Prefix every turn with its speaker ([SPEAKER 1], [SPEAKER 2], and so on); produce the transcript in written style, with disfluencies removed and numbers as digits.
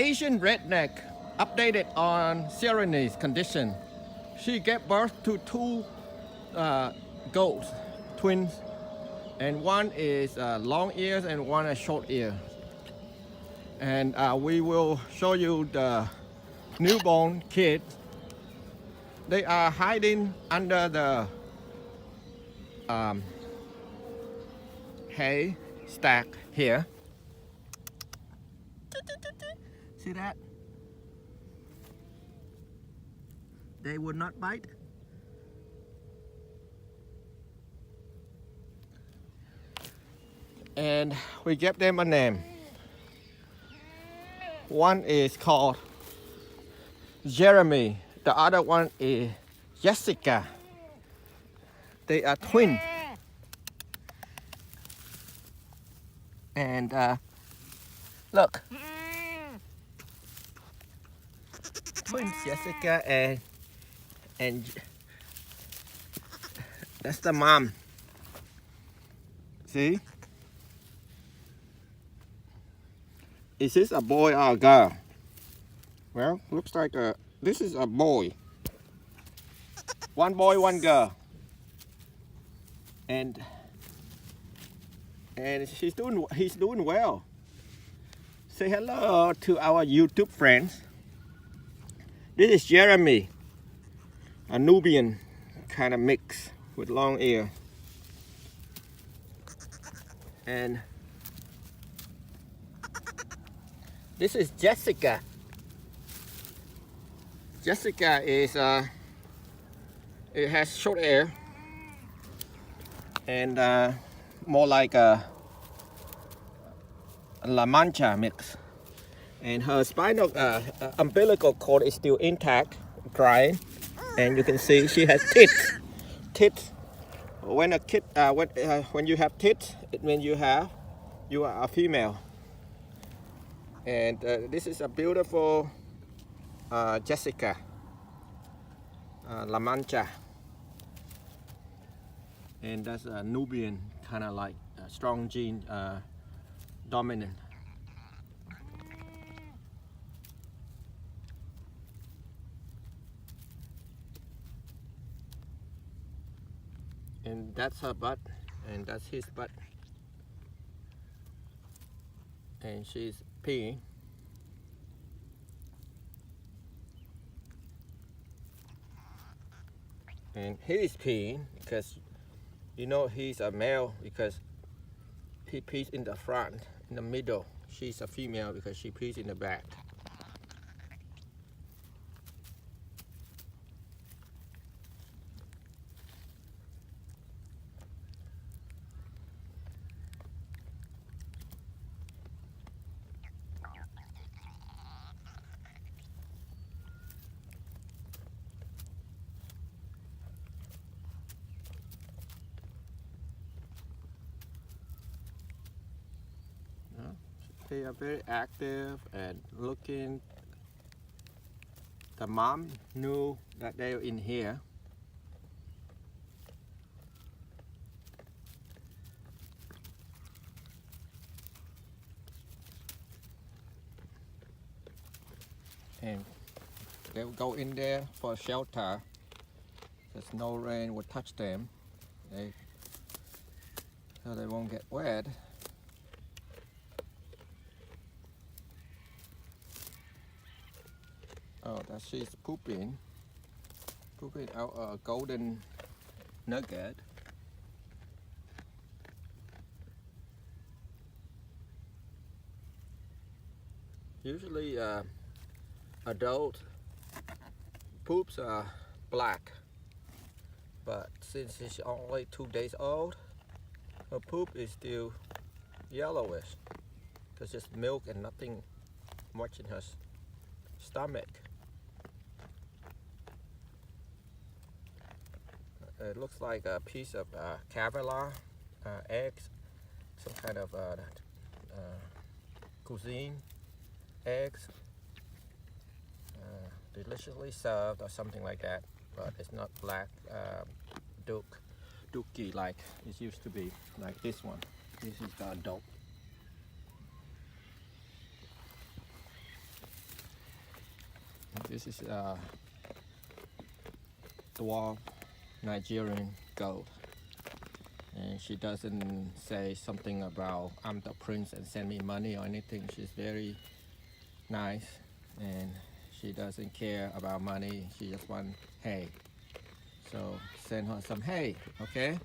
[SPEAKER 1] Asian redneck, updated on Syrenese condition. She gave birth to two goats, twins, and one is long ears and one is short ear. And we will show you the newborn kids. They are hiding under the hay stack here. See that? They would not bite. And we gave them a name. One is called Jeremy. The other one is Jessica. They are twins. And look. Twins Jessica and that's the mom. See? Is this a boy or a girl? Well, looks like this is a boy. One boy, one girl. And he's doing well. Say hello to our YouTube friends. This is Jeremy, a Nubian kind of mix with long ear. And this is Jessica. Jessica is it has short hair and more like a La Mancha mix. And her spinal umbilical cord is still intact, drying, and you can see she has teeth. Teeth. When a kid, when you have teeth, it means you are a female. And this is a beautiful Jessica, La Mancha, and that's a Nubian kind of like strong gene dominant. And that's her butt, and that's his butt, and she's peeing. And he is peeing because you know he's a male because he pees in the front, in the middle. She's a female because she pees in the back. They are very active and looking. The mom knew that they were in here. And they will go in there for shelter because no rain will touch them. So they won't get wet. Oh, that she's pooping out a golden nugget. Usually adult poops are black, but since she's only 2 days old, her poop is still yellowish because just milk and nothing much in her stomach. It looks like a piece of caviar, eggs, some kind of cuisine, eggs, deliciously served or something like that, but it's not black dookie like it used to be, like this one. This is the adult. This is dwarf Nigerian goat, and she doesn't say something about I'm the prince and send me money or anything. She's very nice, and she doesn't care about money. She just wants hay. So send her some hay, okay?